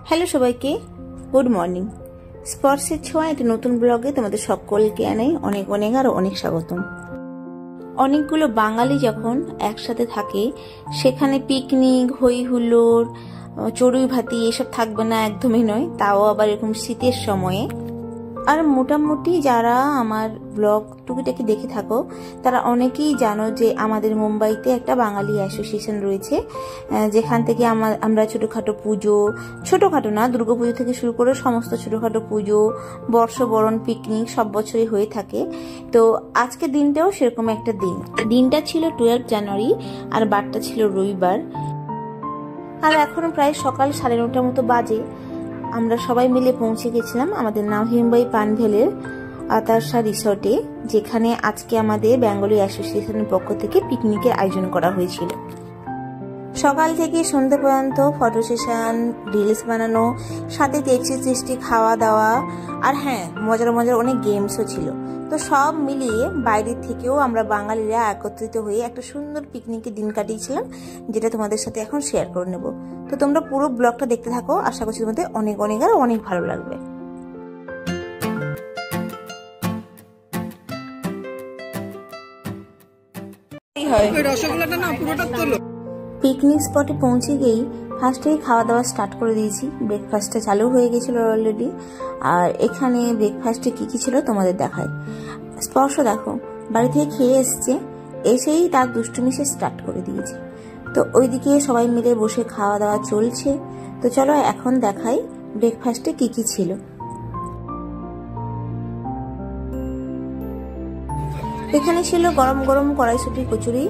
Hello সবাইকে, good morning. স্পর্শের ছোঁয়া একটা নতুন ব্লগে তোমাদের সকলকে জানাই অনেক অনেক আর অনেক স্বাগতম। অনেকগুলো বাঙালি যখন একসাথে থাকে সেখানে পিকনিক, হই হুল্লোড়, চড়ুই ভাতি এসব থাকবে না, একদমই নয়। তাও আবার এরকম শীতের সময়ে। আর মোটামুটি যারা আমার ব্লগ টুকিটাকি দেখে থাকো তারা অনেকেই জানো যে আমাদের মুম্বাইতে একটা বাঙালি অ্যাসোসিয়েশন রয়েছে, যেখান থেকে আমরা ছোটোখাটো পুজো, ছোটোখাটো না, দুর্গাপুজো থেকে শুরু করে সমস্ত ছোটোখাটো পুজো, বর্ষবরণ, পিকনিক সব বছরই হয়ে থাকে। তো আজকের দিনটাও সেরকম একটা দিন। দিনটা ছিল 12 জানুয়ারি আর বারটা ছিল রবিবার। আর এখন প্রায় সকাল 9:30 মতো বাজে। আমরা সবাই মিলে পৌঁছে গেছিলাম আমাদের নাভি মুম্বাই পানভেলের আতারসা রিসর্টে, যেখানে আজকে আমাদের বেঙ্গলি অ্যাসোসিয়েশনের পক্ষ থেকে পিকনিকের আয়োজন করা হয়েছিল। সকাল থেকে সন্ধ্যা পর্যন্ত ফটো সেশন, রিলস বানানো, সাথে টেস্টি খাওয়া দাওয়া, আর হ্যাঁ, মজার মজার অনেক গেমসও ছিল। তো সব মিলিয়ে বাইরের থেকেও আমরা বাঙালিরা একত্রিত হয়ে একটা সুন্দর পিকনিকের দিন কাটিয়েছিলাম, যেটা তোমাদের সাথে এখন শেয়ার করে নেব। তো তোমরা পুরো ব্লগটা দেখতে থাকো, আশা করছি তোমাদের অনেক অনেক আর অনেক ভালো লাগবে। পিকনিক স্পটে পৌঁছে গিয়েই ফার্স্টেই খাওয়া দাওয়া স্টার্ট করে দিয়েছি। ব্রেকফাস্টটা চালু হয়ে গেছিল অলরেডি। আর এখানে ব্রেকফাস্টে কি কি ছিল তোমাদের দেখায়। স্পর্শ দেখো, বাড়ি থেকে খেয়ে এসছে, এসেই তার দুষ্টুমি সে স্টার্ট করে দিয়েছে। তো ওইদিকে সবাই মিলে বসে খাওয়া দাওয়া চলছে। তো চলো এখন দেখাই ব্রেকফাস্টে কি কি ছিল। এখানে ছিল গরম গরম কড়াইশুঁটি কচুরি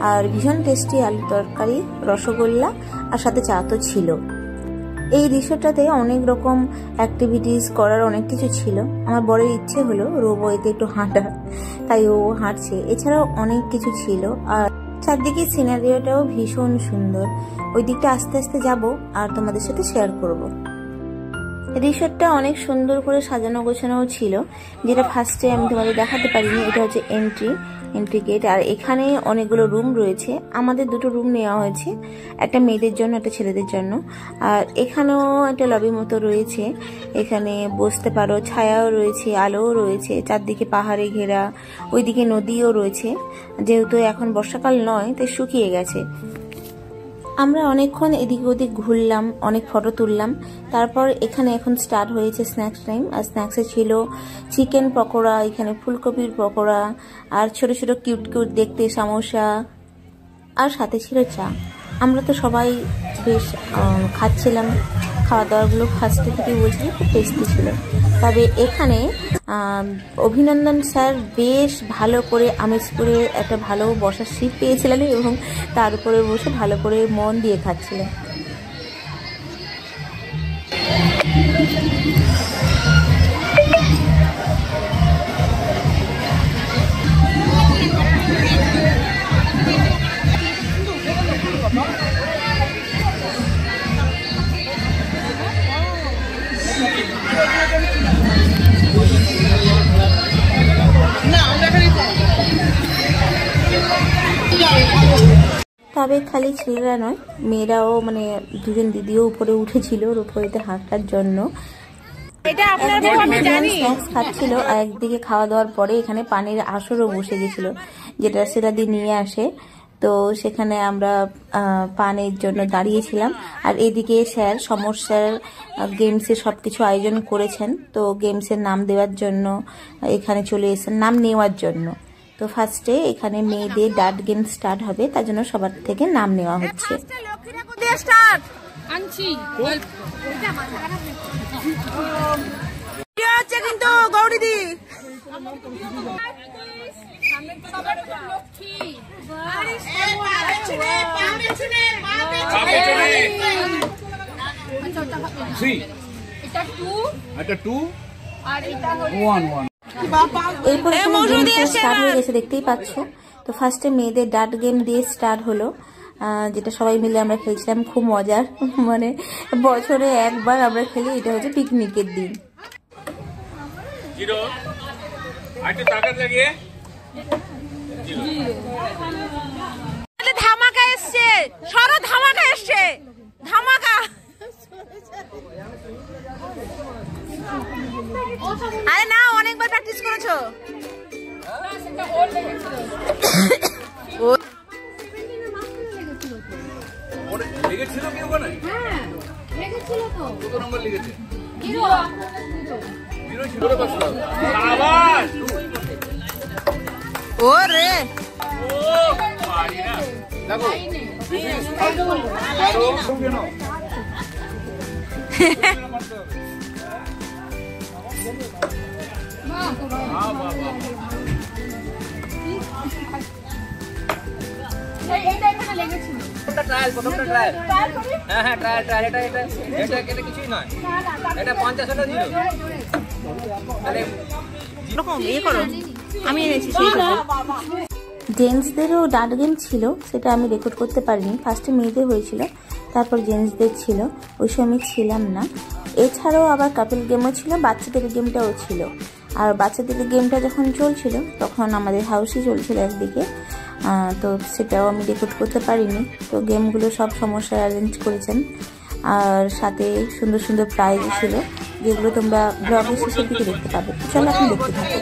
আর ভীষণ টেস্টি আলু তরকারি, রসগোল্লা, আর সাথে চা তো ছিল। এই রিসোর্টটাতে অনেক রকম অ্যাক্টিভিটিস করার অনেক কিছু ছিল। আমার বড়ের ইচ্ছে হলো রোবওয়েতে একটু হাঁটা, তাই ও হাঁটছে। এছাড়াও অনেক কিছু ছিল। আর চারদিকে সিনারিওটাও ভীষণ সুন্দর। ওই দিকটা আস্তে আস্তে যাব আর তোমাদের সাথে শেয়ার করব। রিসোর্টটা অনেক সুন্দর করে সাজানো গোছানো ছিল, যেটা ফার্স্টে আমি তোমাদের দেখাতে পারিনি। এটা হচ্ছে এন্ট্রি গেট। আর এখানে অনেকগুলো রুম রয়েছে। আমাদের দুটো রুম নেওয়া হয়েছে, একটা মেয়েদের জন্য, একটা ছেলেদের জন্য। আর এখানেও একটা লবি মতো রয়েছে, এখানে বসতে পারো, ছায়াও রয়েছে, আলোও রয়েছে, চারদিকে পাহাড়ে ঘেরা, ওইদিকে নদীও রয়েছে। যেহেতু এখন বর্ষাকাল নয়, তাই শুকিয়ে গেছে। আমরা অনেকক্ষণ এদিক ওদিক ঘুরলাম, অনেক ফটো তুললাম। তারপর এখানে এখন স্টার্ট হয়েছে স্ন্যাক্স টাইম। আর স্ন্যাক্সে ছিল চিকেন পকোড়া, এখানে ফুলকপির পকোড়া, আর ছোট ছোট কিউট কিউট দেখতে সমোসা, আর সাথে ছিল চা। আমরা তো সবাই বেশ খাচ্ছিলাম। খাওয়া দাওয়াগুলো ফার্স্টে থেকেই বলছি খুব টেস্টি ছিল। তবে এখানে অভিনন্দন স্যার বেশ ভালো করে আমেজ করে একটা ভালো বসার সিট পেয়েছিলেন এবং তার উপরে বসে ভালো করে মন দিয়ে খাচ্ছিলেন। তবে খালি ছেলেরা নয়, মেয়েরাও, মানে দুজন দিদিও উপরে উঠেছিল রূপহীতে হাঁটার জন্য। স্ন্যাক্স খাচ্ছিল আর একদিকে খাওয়া দাওয়ার পরে এখানে পানির আসরও বসে গেছিল, যেটা সেটা দিয়ে নিয়ে আসে। তো সেখানে আমরা পানির জন্য দাঁড়িয়েছিলাম। আর এদিকে স্যার, সমস্যার গেমসের সবকিছু আয়োজন করেছেন। তো গেমসের নাম দেওয়ার জন্য এখানে চলে এসেছেন, নাম নেওয়ার জন্য। তো ফার্স্টে এখানে মেয়েদের ডার্ট গেম স্টার্ট হবে, তার জন্য সবার থেকে নাম নেওয়া হচ্ছে। কিন্তু গৌরীদি দেখতেই পাচ্ছ। তো ফার্স্টে মেয়েদের ডার্ট গেম দিয়ে স্টার্ট হলো, যেটা সবাই মিলে আমরা খেলছিলাম। খুব মজার, মানে বছরে একবার আমরা খেলি। এটা হচ্ছে পিকনিকের দিন। ধামাকা এসছে, ধামাকা এসছে, ধামাকা। আরে না, অনেকবার প্র্যাকটিস করেছো। ওরে আমি এনেছি। জেন্টসদেরও ডার্ট গেম ছিল, সেটা আমি রেকর্ড করতে পারিনি। ফার্স্টে মেয়েদের হয়েছিল, তারপর জেন্টসদের ছিল, ওই সময় আমি ছিলাম না। এছাড়াও আবার কাপল গেমও ছিল, বাচ্চাদের গেমটাও ছিল। আর বাচ্চাদের গেমটা যখন চলছিল তখন আমাদের হাউসই চলছিল একদিকে, তো সেটাও আমি রেকর্ড করতে পারিনি। তো গেমগুলো সব সমস্যায় অ্যারেঞ্জ করেছেন, আর সাথে সুন্দর সুন্দর প্রাইজ ছিল, যেগুলো তোমরা ব্লগের শেষের দিকে দেখতে পাবে। চলো এখন দেখতে থাকো।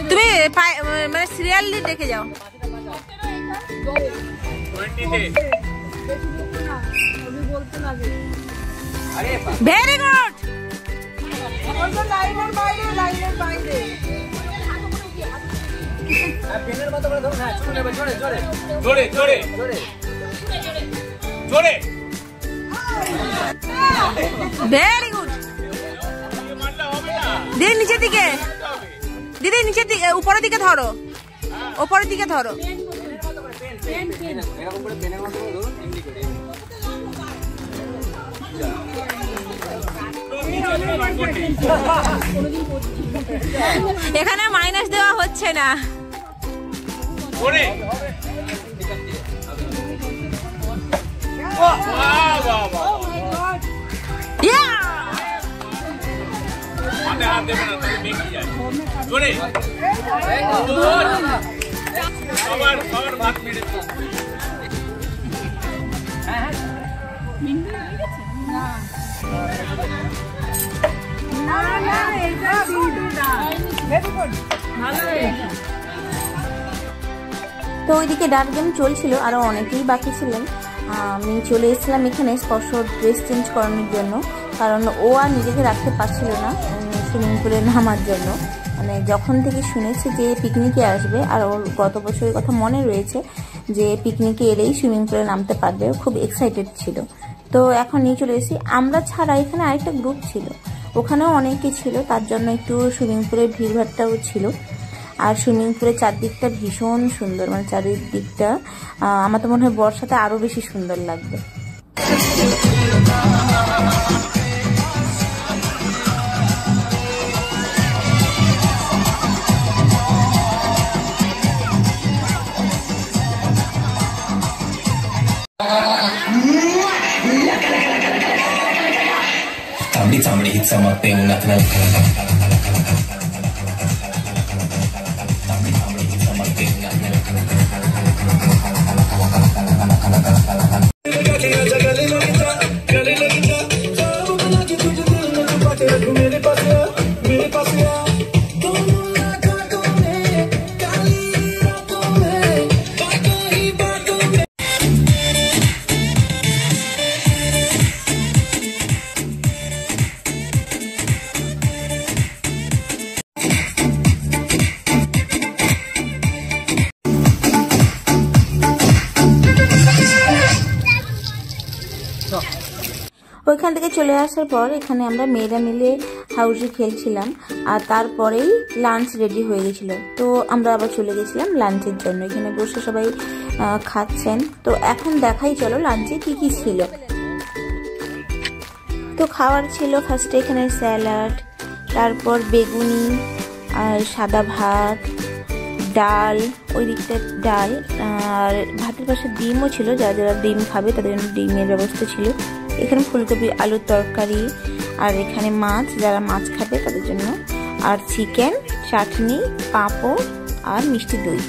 তুমি মানে সিরিয়াল দেখে যাও। Very good. Very good. দিদি নিচের দিকে, দিদি নিচের দিকে, উপরের দিকে ধরো, উপরের দিকে ধরো। এখানে মাইনাস দেওয়া হচ্ছে না। তো ওইদিকে ডার্ট গেম চলছিল, আরো অনেকেই বাকি ছিলেন। আমি চলে এসেছিলাম এখানে স্পর্শ ড্রেস চেঞ্জ করানোর জন্য, কারণ ও আর নিজেকে রাখতে পারছিল না সুইমিং পুলে নামার জন্য। মানে যখন থেকে শুনেছে যে পিকনিকে আসবে, আর ওর গত বছরের কথা মনে রয়েছে যে পিকনিকে এলেই সুইমিং পুলে নামতে পারবে, খুব এক্সাইটেড ছিল। তো এখন নিয়ে চলে এসেছি। আমরা ছাড়া এখানে আরেকটা গ্রুপ ছিল, ওখানেও অনেকে ছিল, তার জন্য একটু সুইমিং পুলের ভিড়ভাড়টাও ছিল। আর সুইমিং পুলের চারদিকটা ভীষণ সুন্দর, মানে চারিদিকটা আমার তো মনে হয় বর্ষাতে আরো বেশি সুন্দর লাগবে। Somebody hit something like that. এখান থেকে চলে আসার পর এখানে আমরা মেয়েরা মিলে হাউসে খেলছিলাম, আর তারপরেই লাঞ্চ রেডি হয়ে গেছিলো। তো আমরা আবার চলে গেছিলাম লাঞ্চের জন্য। এখানে বসে সবাই খাচ্ছেন। তো এখন দেখাই চলো লাঞ্চে কি কি ছিল। তো খাবার ছিল ফার্স্টে এখানে স্যালাড, তারপর বেগুনি আর সাদা ভাত, ডাল, ওই দিকটা ডাল, আর ভাতের পাশে ডিমও ছিল, যারা যারা ডিম খাবে তাদের জন্য ডিমের ব্যবস্থা ছিল। এখানে ফুলকপি আলুর তরকারি, আর এখানে মাছ, যারা মাছ খাবে তাদের জন্য, আর চিকেন, চাটনি, পাঁপড় আর মিষ্টি দই।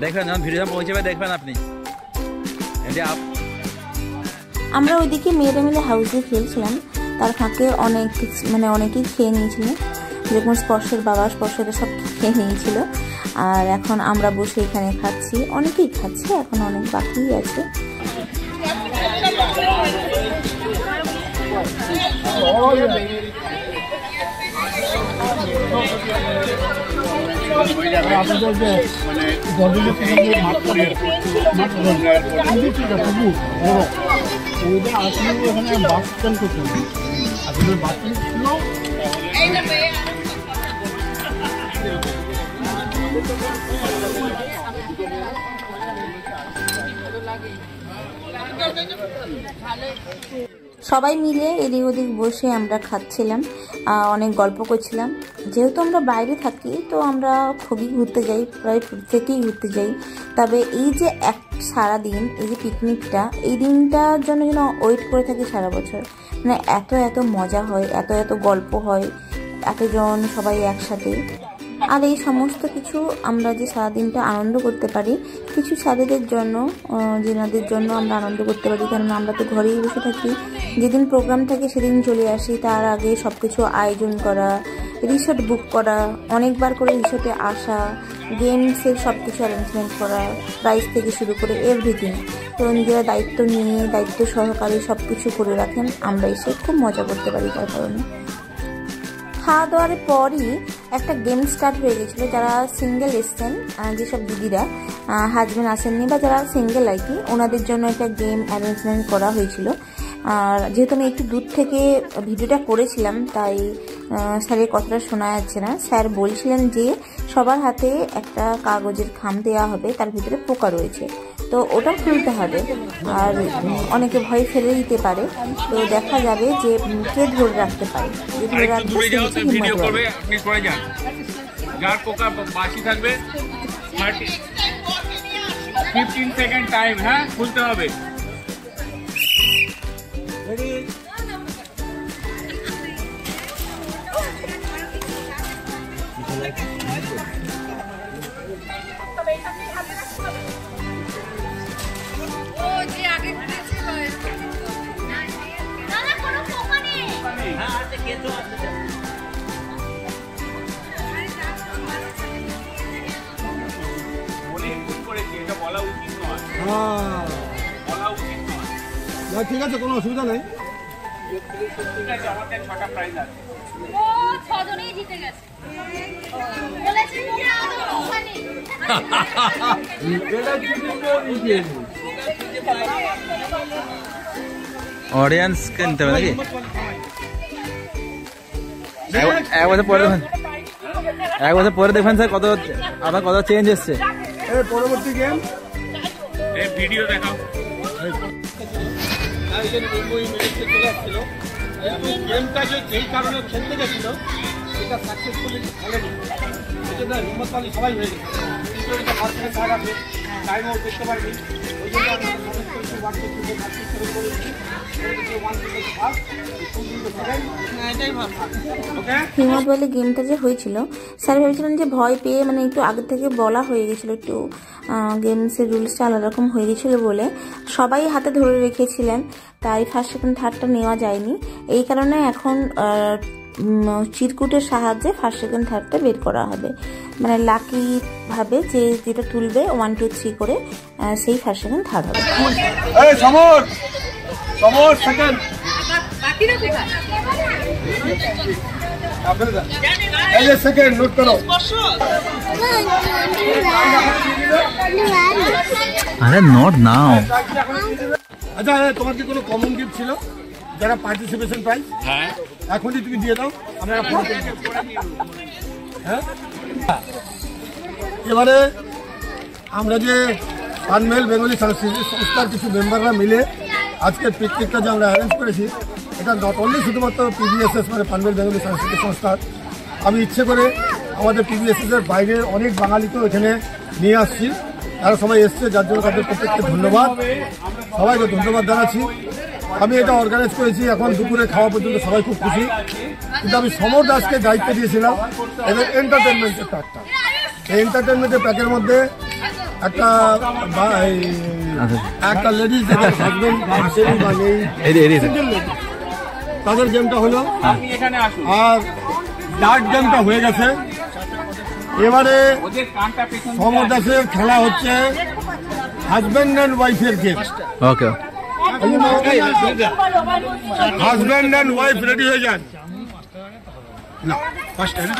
দেখবেন যখন ভিডিও পৌঁছাবে দেখবেন আপনি। আমরা ওইদিকে মেয়েরা মিলে হাউসে খেলছিলাম, তার ফাঁকে অনেকেই খেয়ে নিয়েছিল, যেরকম স্পর্শের বাবা স্পর্শটা সব খেয়ে নিয়েছিল। আর এখন আমরা বসে এখানে খাচ্ছি, অনেকেই খাচ্ছে, এখন অনেক বাকিই আছে। সবাই মিলে এদিক ওদিক বসে আমরা খাচ্ছিলাম, অনেক গল্প করছিলাম। যেহেতু আমরা বাইরে থাকি তো আমরা খুবই ঘুরতে যাই, প্রায় থেকেই ঘুরতে যাই। তবে এই যে সারাদিন এই যে পিকনিকটা, এই দিনটার জন্য যেন ওয়েট করে থাকি সারা বছর। মানে এত এত মজা হয়, এত এত গল্প হয়, এতজন সবাই একসাথে। আর এই সমস্ত কিছু আমরা যে সারাদিনটা আনন্দ করতে পারি, কিছু স্যারেদের জন্য, যেনাদের জন্য আমরা আনন্দ করতে পারি, কারণ আমরা তো ঘরেই বসে থাকি। যেদিন প্রোগ্রাম থাকে সেদিন চলে আসি, তার আগে সব কিছু আয়োজন করা, রিসোর্ট বুক করা, অনেকবার করে রিসোর্টে আসা, গেমসের সব কিছু অ্যারেঞ্জমেন্ট করা, প্রাইজ থেকে শুরু করে এভরিথিং। তো নিজেরা দায়িত্ব নিয়ে দায়িত্ব সহকারে সব কিছু করে রাখেন, আমরা এসে খুব মজা করতে পারি। তার কারণে খাওয়া দাওয়ার পরই একটা গেম স্টার্ট হয়ে গেছিলো। যারা সিঙ্গেল এসছেন, যেসব দিদিরা হাজব্যান্ড আসেননি বা যারা সিঙ্গেল আর কি, ওনাদের জন্য একটা গেম অ্যারেঞ্জমেন্ট করা হয়েছিল। আর যেহেতু আমি একটু দূর থেকে ভিডিওটা করেছিলাম, তাই স্যারের কথাটা শোনা যাচ্ছে না। স্যার বলছিলেন যে সবার হাতে একটা কাগজের খাম দেওয়া হবে, তার ভিতরে পোকা রয়েছে, তো ওটা খুলতে হবে। আর অনেকে ভয় ফেলে দিতে পারে, তো দেখা যাবে যে কে ধরে রাখতে পারে। যে ধরে রাখতে যার পোকা বাকি থাকবে 15 সেকেন্ড টাইম, হ্যাঁ খুলতে হবে। ঠিক আছে, কোনো অসুবিধা নেই। আমাদের 6টা প্রাইজ আছে। ও 6 জনেই জিতে গেছে। বলেছি অডিয়েন্স কিনতে হবে নাকি? এক বছর পরে দেখবেন স্যার আবার কত চেঞ্জ এসছে। পরবর্তী গেম ভিডিও দেখাও। গেমটা যেই কারণে খেলতে গেছিল সেটা সাকসেসফুলি খেলেনি, সেজন্য হিম্মত পালি সবাই হয়ে গেছে। টাইমও দেখতে পারিনি, ওই জন্য আমরা সাজেস্ট করেছি 1 থেকে 3 করেছি। হিম্মত বলে গেমটা যে হয়েছিল, স্যার ভেবেছিলেন যে ভয় পেয়ে, মানে একটু আগে থেকে বলা হয়ে গেছিলো, একটু গেমসের রুলসটা আলাদা রকম হয়ে গেছিলো বলে সবাই হাতে ধরে রেখেছিলেন, তাই ফার্স্ট সেকেন্ড থার্ডটা নেওয়া যায়নি। এই কারণে এখন চিরকুটের সাহায্যে ফার্স্ট সেকেন্ড থার্ডটা বের করা হবে। মানে লাকি ভাবে যে যেটা তুলবে 1 2 3 করে সেই ফার্স্ট সেকেন্ড থার্ড হবে। সমর সেকেন্ড এই যে সেকেন্ড নোট করো। আরে নট নাও। আচ্ছা তোমার কি কোনো কমন গিফট ছিল যারা পার্টিসিপেশন প্রাইজ? হ্যাঁ এখনই তুমি দিয়ে দাও, আমরা হ্যাঁ। এবারে আমরা যে পানমেল বেঙ্গলি সাংস্কৃতিক সংস্থার কিছু মেম্বাররা মিলে আজকের পিকনিকটা যে আমরা অ্যারেঞ্জ করেছি, এটা নট অনলি শুধুমাত্র পিবিএসএস মানে পানমেল বেঙ্গলি সাংস্কৃতিক সংস্থার, আমি ইচ্ছে করে আমাদের পিবিএসএসের বাইরে অনেক বাঙালিকেও এখানে নিয়ে আসছি। তারা সবাই এসছে, যার জন্য তাদের প্রত্যেককে ধন্যবাদ, সবাইকে ধন্যবাদ জানাচ্ছি। আমি এটা অর্গানাইজ করেছি, এখন দুপুরে খাওয়া পর্যন্ত সবাই খুব খুশি। কিন্তু আমি সমর দাসকে দায়িত্ব দিয়েছিলাম এদের এন্টারটেনমেন্টের প্যাকটা। এই এন্টারটেনমেন্টের প্যাকের মধ্যে একটা লেডিস যাদের হাজবেন্ড বা নেই তাদের গেমটা হলো, আর ডার্ট গেমটা হয়ে গেছে। এবারে সমর দাসের খেলা হচ্ছে হাজব্যান্ড অ্যান্ড ওয়াইফের game. Okay, husband and wife ready হয়ে যান না ফার্স্ট না,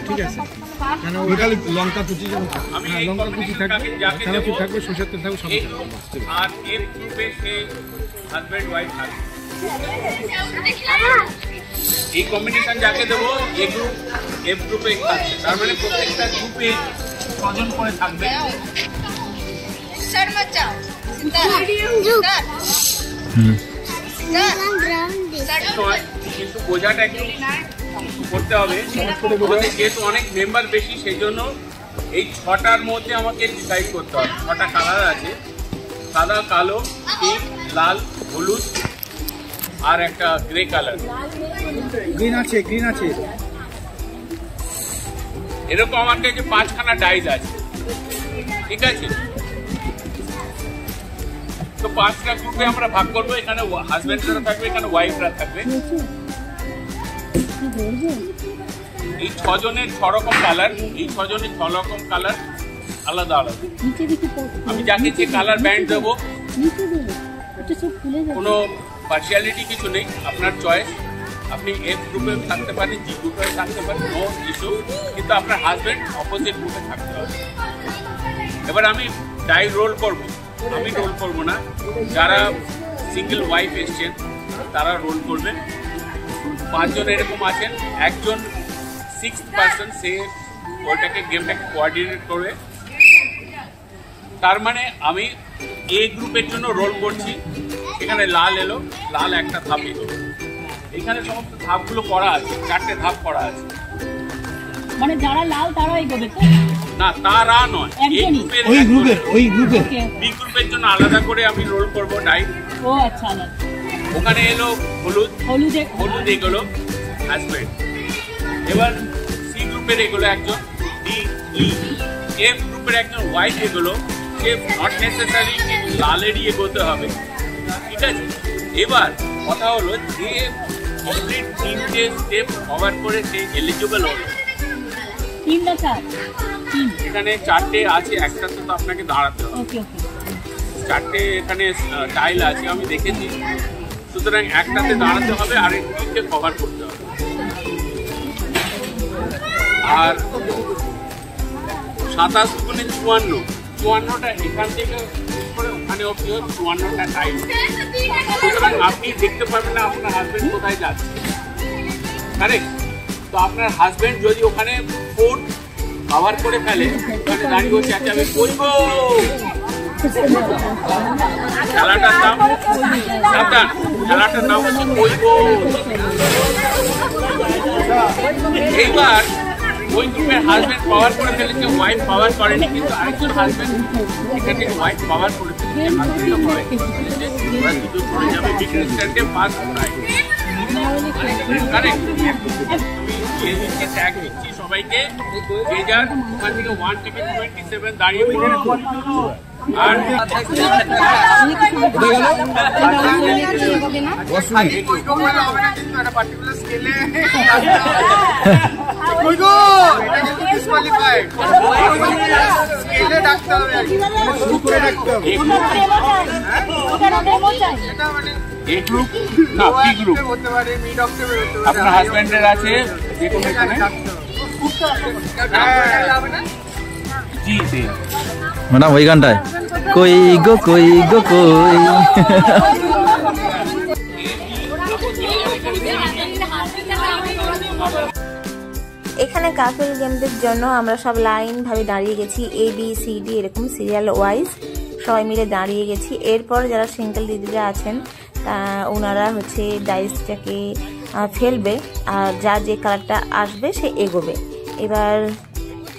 ঠিক আছে। লঙ্কা কুচি, লঙ্কা কুচি থাকবে, চানাচুর থাকবে, সরষের তেল থাকবে, সব আর এফ গ্রুপে সে হাজব্যান্ড ওয়াইফ থাকবে। এই কম্বিনেশন যাকে দেবো এ গ্রুপ এফ গ্রুপে থাকবে, তার মানে প্রত্যেকটা গ্রুপে 6 জন করে থাকবে। কিন্তু বোঝাটা একটু করতে হবে, যেহেতু অনেক মেম্বার বেশি, সেই জন্য এই 6টার মধ্যে আমাকে ডিসাইড করতে হবে। 6টা কালার আছে, সাদা, কালো, পিঙ্ক, লাল, হলুদ আর একটা গ্রে কালার। গ্রিন আছে, গ্রিন আছে। এরকম আমার কাছে 5খানা ডাইস আছে, ঠিক আছে। তো 5টা গ্রুপে আমরা ভাগ করবো, এখানে হাজব্যান্ডরা থাকবে, এখানে ওয়াইফরা থাকবে। এই 6 জনের 6 রকম কালার, এই 6 জনের 6 রকম কালার আলাদা আলাদা। আমি যাকে যে কালার ব্যান্ড দেবো, কোনো পার্সিয়ালিটি কিছু নেই, আপনার চয়েস। আপনি এফ গ্রুপে থাকতে পারেন, জি গ্রুপে থাকতে পারেন, নো ইস্যু, কিন্তু আপনার হাজব্যান্ড অপোজিট গ্রুপে থাকতে হবে। এবার আমি ডাই রোল করব, আমি রোল করব না, যারা সিঙ্গেল ওয়াইফ এসছেন তারা রোল করবেন। 5 জন এরকম আছেন, একজন 6th পার্সন, সে ওইটাকে গেমটাকে কোঅর্ডিনেট করবে। তার মানে আমি এ গ্রুপের জন্য রোল করছি, এখানে লাল এলো, লাল একটা ধাপ এলো, এখানে সমস্ত ধাপগুলো করা আছে, 4টে ধাপ করা আছে। মানে যারা লাল তারা এগোবে তো না, তারা নয়, ওই গ্রুপের বি গ্রুপের জন্য আলাদা করে আমি রোল করব ডাই। ও আচ্ছা, আলাদা। ওখানে এলো হলুদ, হলুদ এগুলো হাজব্যান্ড। এবার সি গ্রুপের এগুলো একজন, ডি, ই, এফ গ্রুপের একজন ওয়াইফ এগুলো, সে নট নেসেসারি লালেরই এগোতে হবে, ঠিক আছে। এবার কথা হলো যে কমপ্লিট 3টে স্টেপ কভার করে সে এলিজিবল হলো। এখানে 4টে আছে, একটাতে তো আপনাকে দাঁড়াতে হবে। 4টে এখানে টাইল আছে, আমি দেখেছি, সুতরাং একটাতে দাঁড়াতে হবে আর 3টে কভার করতে হবে। আর 27 গুণে 54, 54টা এখান থেকে ওখানে অব্দি 54টা টাইল। সুতরাং আপনি দেখতে পারবেন না আপনার হাজব্যান্ড কোথায় যাচ্ছে, কারেক্ট? তো আপনার হাজব্যান্ড যদি ওখানে 4 কভার করে ফেলে, ওখানে দাঁড়িয়ে বসে আছে, আমি বলবো খেলাটার নাম সাবধান, খেলাটার নাম হচ্ছে বলবো। এইবার ওই গ্রুপের হাজব্যান্ড পাওয়ার করে ফেলেছে, ওয়াইফ পাওয়ার করেনি, কিন্তু আরেকজন হাজব্যান্ড এখান থেকে ওয়াইফ পাওয়ার করে ফেলেছে, ওরা দুজন পড়ে যাবে বিক্রেস্টারকে ফার্স্ট প্রাইজ, কারেক্ট? আমি ট্যাগ দিচ্ছি সবাইকে, যে যার ওখান থেকে 1 থেকে 27 দাঁড়িয়ে পড়ে। আর আপনার হাজবেন্ডের আছে মানে ওই গানটায় কই গো কই গো কই। এখানে কাপল গেমদের জন্য আমরা সব লাইন ভাবে দাঁড়িয়ে গেছি, ABCD এরকম সিরিয়াল ওয়াইজ সবাই মিলে দাঁড়িয়ে গেছি। এরপর যারা সিঙ্গেল দিদিরা আছেন তা ওনারা হচ্ছে ডাইসটাকে ফেলবে, আর যা যে কালারটা আসবে সে এগোবে। এবার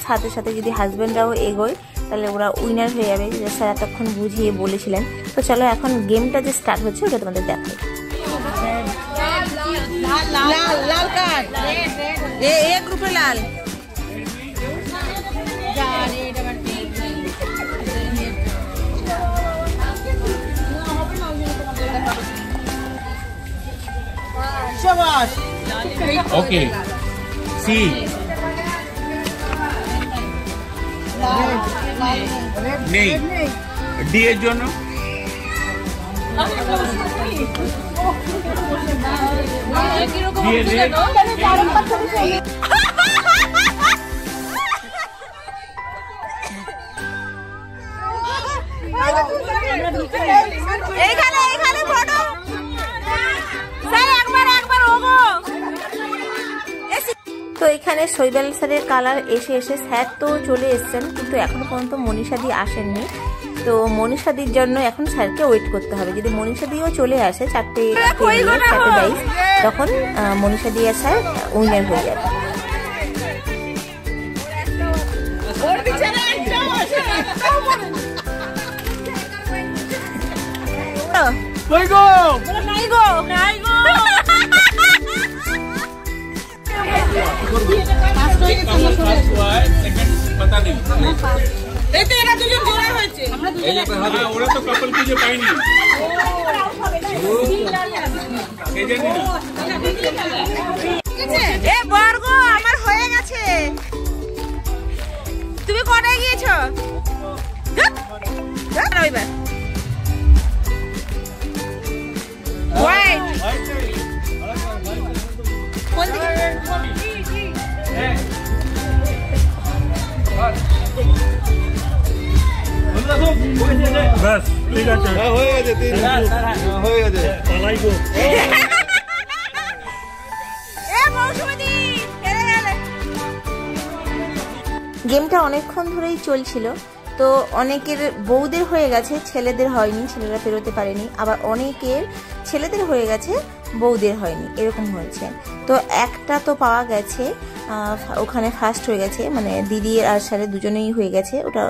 সাথে সাথে যদি হাজব্যান্ডরাও এগোয় তাহলে ওরা উইনার হয়ে যাবে, যে স্যার এতক্ষণ বুঝিয়ে বলেছিলেন। তো চলো এখন গেমটা যে স্টার্ট হচ্ছে ওটা তোমাদের দেখাই। লাল কার্ড, এ গ্রুপে লাল। ওকে সি নেই, ডি এর জন্য তো এখানে শৈবাল স্যারের কালার এসে এসে স্যার তো চলে এসছেন, কিন্তু এখনো পর্যন্ত মনীষাদি আসেননি। তো মনীষাদির জন্য এখন স্যারকে ওয়েট করতে হবে। যদি মনীষাদিও চলে আসে 4টে 22 তখন মনীষাদি আর স্যার উইনার হয়ে যাবে। ওরা তো কাপল খুঁজে পাইনি। আমার হয়ে গেছে। তুমি কোথায় গিয়েছো? ব্যাস ঠিক আছে, হয়ে গেছে, হয়ে গেছে। গেমটা অনেকক্ষণ ধরেই চলছিল। তো অনেকের বউদের হয়ে গেছে, ছেলেদের হয়নি, ছেলেরা পেরোতে পারেনি। আবার অনেকের ছেলেদের হয়ে গেছে, বউদের হয়নি, এরকম হয়েছে। তো একটা তো পাওয়া গেছে, ওখানে ফার্স্ট হয়ে গেছে, মানে দিদি আর স্যারের দুজনেই হয়ে গেছে, ওটা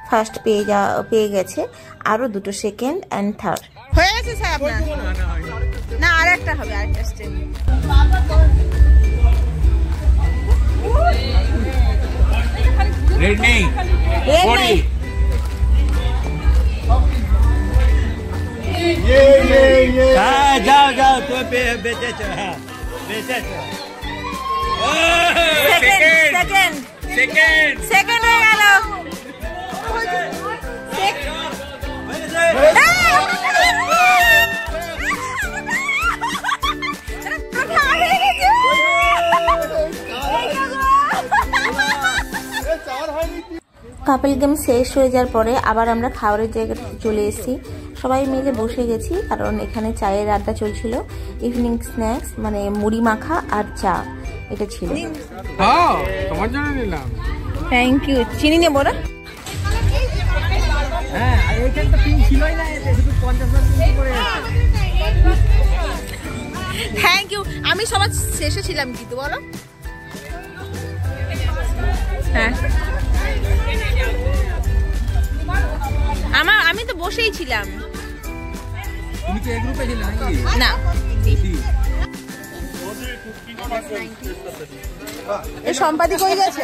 ফার্স্ট পেয়ে গেছে। আরও 2টো সেকেন্ড অ্যান্ড থার্ড হয়ে গেছে স্যার আপনার? না, আরেকটা হবে, আরেকটা স্টেপ। রেড নেই, বডি যাও যাও, তো বেঁচেছ, হ্যাঁ বেঁচেছ। সেকেন্ড হয়ে গেল। কাপল গেম শেষ হয়ে যাওয়ার পরে আবার আমরা খাবারের জায়গাটাতে চলে এসেছি। সবাই মিলে বসে গেছি, কারণ এখানে চায়ের আড্ডা চলছিল। ইভিনিং স্ন্যাক্স মানে মুড়ি মাখা আর চা এটা ছিল। তোমার জন্য নিলাম। Thank you. চিনি নেবো না? Thank you. আমি সবার শেষে ছিলাম কিন্তু, বলো। হ্যাঁ, আমি তো বসেই ছিলাম। তুমি কি এই গ্রুপে ছিলে নাকি? না, এই সম্পাদিক হয়ে গেছে।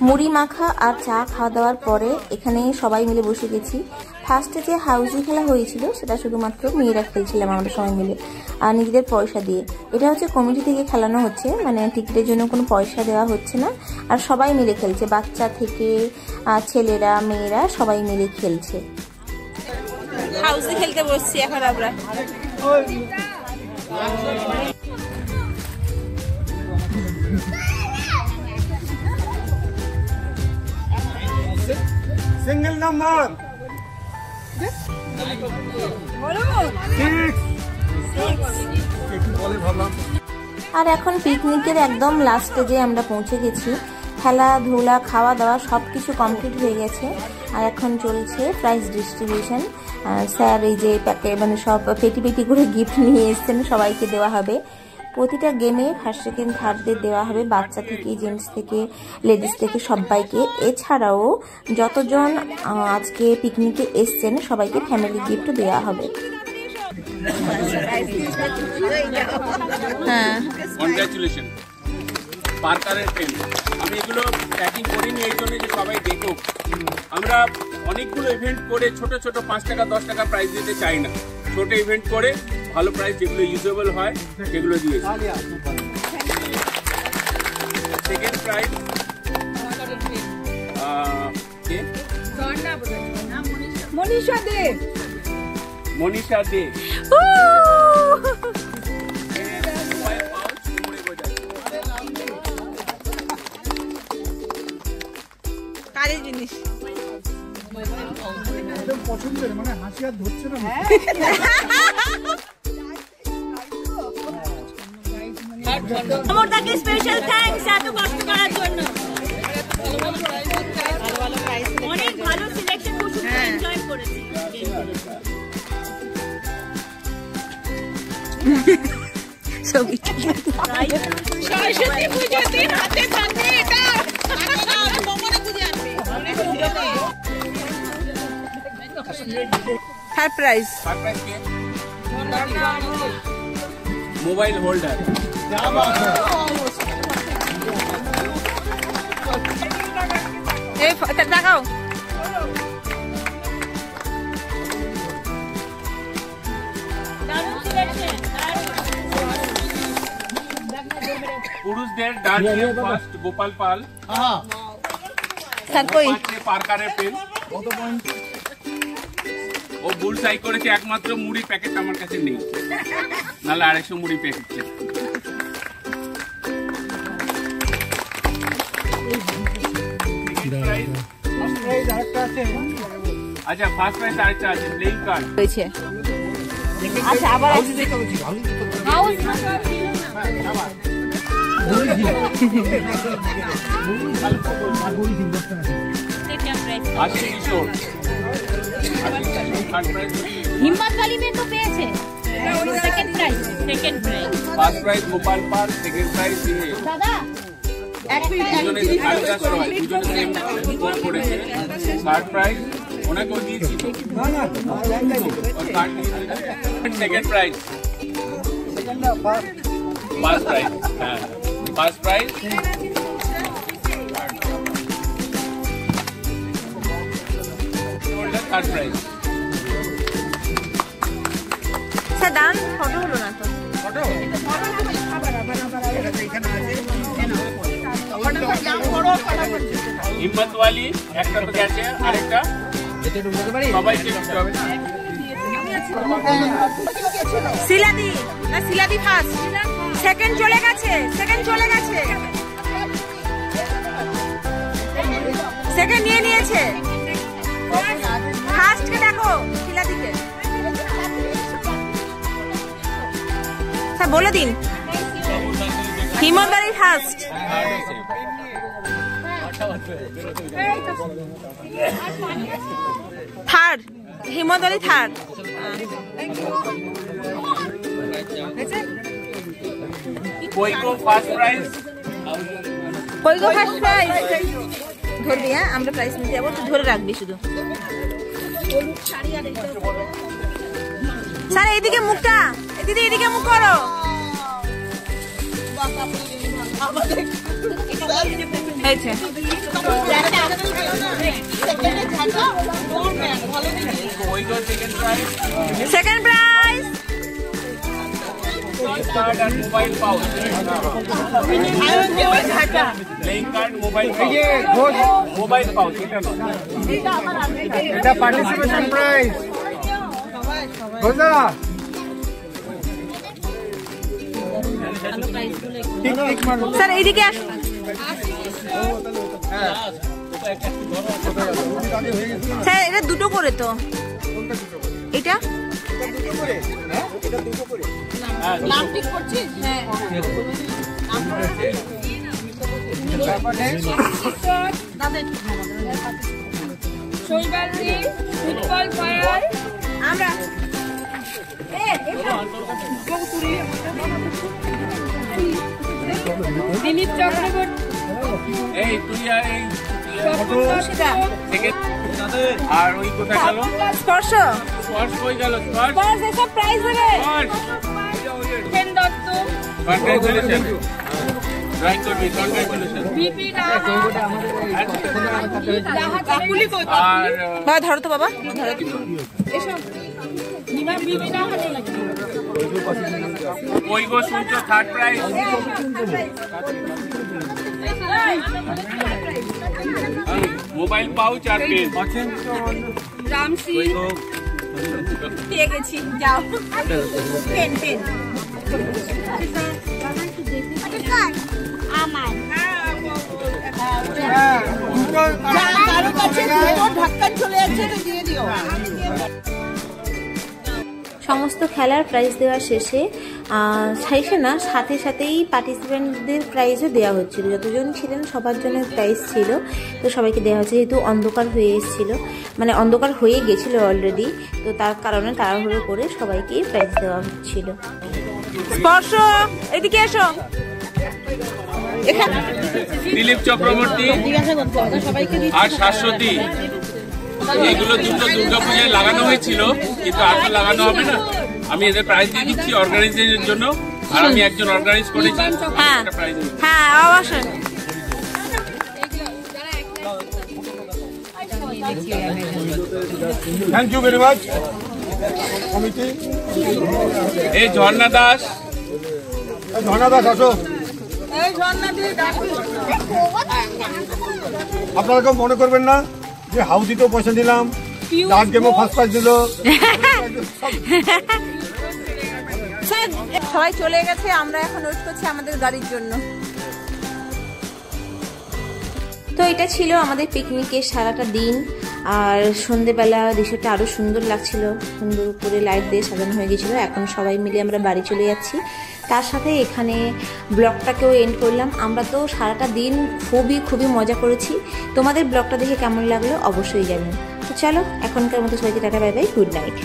মুড়ি মাখা আর চা খাওয়া দাওয়ার পরে এখানে সবাই মিলে বসে গেছি। ফার্স্টে যে হাউজি খেলা হয়েছিল সেটা শুধুমাত্র মেয়েরা খেলছিলাম আমরা সবাই মিলে আর নিজেদের পয়সা দিয়ে। এটা হচ্ছে কমিটি থেকে খেলানো হচ্ছে, মানে টিকিটের জন্য কোনো পয়সা দেওয়া হচ্ছে না, আর সবাই মিলে খেলছে, বাচ্চা থেকে ছেলেরা মেয়েরা সবাই মিলে খেলছে। হাউজি খেলতে বসছি এখন আমরা। সিঙ্গেল নাম্বার আর এখন পিকনিকের একদম লাস্ট স্টেজে আমরা পৌঁছে গেছি। খেলাধুলা খাওয়া দাওয়া সব কিছু কমপ্লিট হয়ে গেছে আর এখন চলছে প্রাইজ ডিস্ট্রিবিউশন। স্যার এই যে মানে সব পেটি পেটি করে গিফট নিয়ে এসছেন, সবাইকে দেওয়া হবে। প্রতিটা গেমে ফার্স্ট সেকেন্ড থার্ডদের দেওয়া হবে, বাচ্চা থেকে জেন্টস থেকে লেডিস থেকে সবাইকে। এছাড়াও যতজন আজকে পিকনিকে এসছেন সবাইকে ফ্যামিলি গিফট দেওয়া হবে। কনগ্রাচুলেশন পার্কারের পেন। আমি এগুলো প্যাকিং করিনি এই জন্য যে সবাই দেখুক। আমরা অনেকগুলো ইভেন্ট করে ছোট ছোট 5 টাকা 10 টাকা প্রাইজ দিতে চাই না, ছোট ইভেন্ট করে ভালো প্রাইস যেগুলো ইউজেবল হয় সেগুলো দিয়েছি। সেকেন্ড প্রাইজ মনীষা দে। কাজের জিনিস পছন্দের, মানে হাসি আর ধরছে না। আমরদাকে স্পেশাল থ্যাঙ্কস এত কষ্ট করার জন্য। অনেক ভালো সিলেকশন, খুব এনজয় করেছি। সরস্বতী পুজোর দিন হাতে থাকবে এটা। Third prize mobile holder. এই দেখাও। পুরুষদের ডার্জিলিং ফার্স্ট গোপাল পাল। স্যার কই পার্কারের পেন। ও বুলসাই করেছে, একমাত্র মুড়ি প্যাকেট আমার কাছে নেই, নাহলে 250 মুড়ি প্যাকেট। আচ্ছা ফার্স্ট প্রাইজ আরেকটা আছে, প্লেইং কার্ড হয়েছে। আচ্ছা আবার हिम्मत वाली में तो पेয়েছে second prize. First prize Gopal Pal, second prize দাদা দুজনে সেম স্কোর করেছে। থার্ড প্রাইজ ওনাকেও দিয়েছি। সেকেন্ড প্রাইজ ফার্স্ট প্রাইজ, হ্যাঁ first prize. Third prize. Sir দাম ফটো হলো না তো। হিম্মত ওয়ালি একটা তো গেছে, আরেকটা সবাইকে দিতে হবে। শিলাদি না, শিলাদি ফার্স্ট, সেকেন্ড চলে গেছে, সেকেন্ড নিয়ে নিয়েছে। ফার্স্টকে দেখো, শিলাদিকে স্যার বলে দিন। হিম্মত ওয়ালি ফার্স্ট, থার্ড হিম্মত ওয়ালি থার্ড। কইকো ফার্স্ট প্রাইজ। কইকো ফার্স্ট প্রাইজ ধরবি। হ্যাঁ আমরা প্রাইজ নিতে যাবো, তুই ধরে রাখবি শুধু। স্যার এইদিকে মুখটা, দিদি এদিকে মুখ করো। হয়েছে Second prize. Card and mobile pouch. Playing card, mobile pouch. Mobile pouch. এটা পার্টিসিপেশন প্রাইজ বোঝা স্যার এইদিকে আসুন। স্যার এটা দুটো করে তো এটা নাম ঠিক করছিস? হ্যাঁ আমরা দিলীপ চক্রবর্তী এই তুই আর এই আর ওই কোথায় গেল? স্পর্শ স্পর্শ কই গেল? স্পর্শ স্পর্শ এসব প্রাইজ দেবে। সেন দত্ত কনগ্রাচুলেশন। ড্রয়িং করবি, কনগ্রাচুলেশন। বিপি রাহা কাকুলি কই? আর বাবা ধরো তো বাবা ধরো এসব নিমা বিপি রাহা নাকি ওই গো শুনছ থার্ড প্রাইজ। মোবাইল পাউচ আর পেন। রামসি পেয়ে গেছি যাও পেন পেন আমার কারো কাছে ঢাক্কান চলে যাচ্ছে তো দিয়ে দিও। সমস্ত খেলার প্রাইজ দেওয়া শেষে সাথে সাথেই পার্টিসিপেন্টদের প্রাইজও দেওয়া হচ্ছিল। যতজন ছিলেন সবার জন্য প্রাইজ ছিল, তো সবাইকে দেওয়া হচ্ছে। যেহেতু অন্ধকার হয়ে এসেছিলো, মানে অন্ধকার হয়ে গেছিলো অলরেডি, তো তার কারণে তাড়াহুড়ো করে সবাইকে প্রাইজ দেওয়া হচ্ছিল। স্পর্শ এদিকে এসো। দিলীপ চক্রবর্তী আর শাশ্বতী, এগুলো দুটো দুর্গাপূজায় লাগানো হয়েছিল, কিন্তু আর তো লাগানো হবে না। আমি এদের প্রাইজ দিয়ে দিচ্ছি অর্গানাইজেশনের জন্য, আর আমি একজন অর্গানাইজ করেছি। হ্যাঁ হ্যাঁ অবশ্যই। Thank you very much committee. এই ঝর্ণা দাস, ঝর্ণা দাস আসো। আপনারা কেউ মনে করবেন না যে হাউজিতেও পয়সা দিলাম, ডাক গেমও ফার্স্ট প্রাইজ দিল। সবাই চলে গেছে, আমরা এখন ওয়েট করছি আমাদের গাড়ির জন্য। তো এটা ছিল আমাদের পিকনিকের সারাটা দিন। আর সন্ধেবেলা দৃশ্যটা আরও সুন্দর লাগছিল, সুন্দর করে লাইট দিয়ে সাজানো হয়ে গেছিলো। এখন সবাই মিলে আমরা বাড়ি চলে যাচ্ছি। তার সাথে এখানে ব্লগটাকেও এন্ড করলাম। আমরা তো সারাটা দিন খুবই মজা করেছি। তোমাদের ব্লগটা দেখে কেমন লাগলো অবশ্যই জানিও। তো চলো এখনকার মতো সবাইকে tata, bye bye, good night.